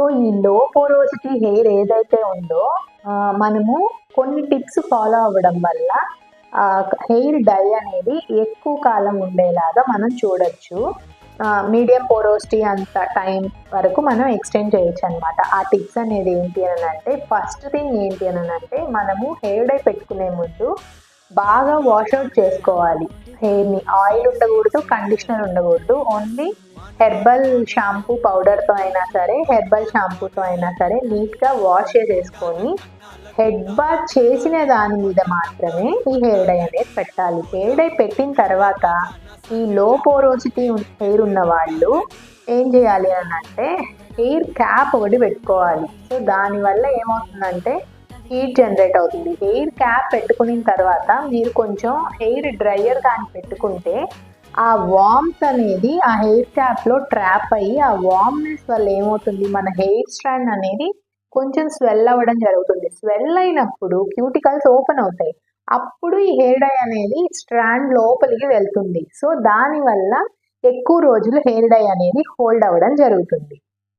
So, ఈ లో porosity hair ఏదైతే ఉందో మనము కొన్ని టిప్స్ ఫాలో అవ్వడం వల్ల హెయిర్ డై అనేది ఎక్కువ కాలం ఉండేలాగా మనం చూడొచ్చు. మీడియం పోరోసిటీ అంత టైం వరకు మనం ఎక్స్టెండ్ చేయొచ్చనమాట. ఆ టిప్స్ అనేది ఏంటి అనంటే, ఫస్ట్ థింగ్ ఏంటి అనంటే, మనము హెయిర్ డై పెట్టుకునే ముందు బాగా వాష్ అవుట్ చేసుకోవాలి హెయిర్‌ని. ఆయిల్ ఉండకూడదు, కండిషనర్ ఉండకూడదు. ఓన్లీ హెర్బల్ షాంపూ పౌడర్‌తో అయినా సరే, హెర్బల్ షాంపూతో అయినా సరే నీట్‌గా వాష్ చేసేసుకొని, హెడ్ బాత్ చేసిన దాని మీద మాత్రమే ఈ హెయిర్ డై అనేది పెట్టాలి. హెయిర్ డై పెట్టిన తర్వాత ఈ లో పోరోసిటీ హెయిర్ ఉన్న వాళ్ళు ఏం చేయాలి అనంటే, హెయిర్ క్యాప్ ఒకటి పెట్టుకోవాలి. సో, దానివల్ల ఏమవుతుందంటే హీట్ జనరేట్ అవుతుంది. హెయిర్ క్యాప్ పెట్టుకున్న తర్వాత మీరు కొంచెం హెయిర్ డ్రైయర్ కానీ పెట్టుకుంటే ఆ వార్మ్త్ అనేది ఆ హెయిర్ క్యాప్‌లో ట్రాప్ అయ్యి, ఆ వార్మ్‌నెస్ వల్ల ఏమవుతుంది, మన హెయిర్ స్ట్రాండ్ అనేది కొంచెం స్వెల్ అవ్వడం జరుగుతుంది. స్వెల్ అయినప్పుడు క్యూటికల్స్ ఓపెన్ అవుతాయి. అప్పుడు ఈ హెయిర్ డై అనేది స్ట్రాండ్ లోపలికి వెళ్తుంది. సో, దానివల్ల ఎక్కువ రోజులు హెయిర్ డై అనేది హోల్డ్ అవ్వడం జరుగుతుంది.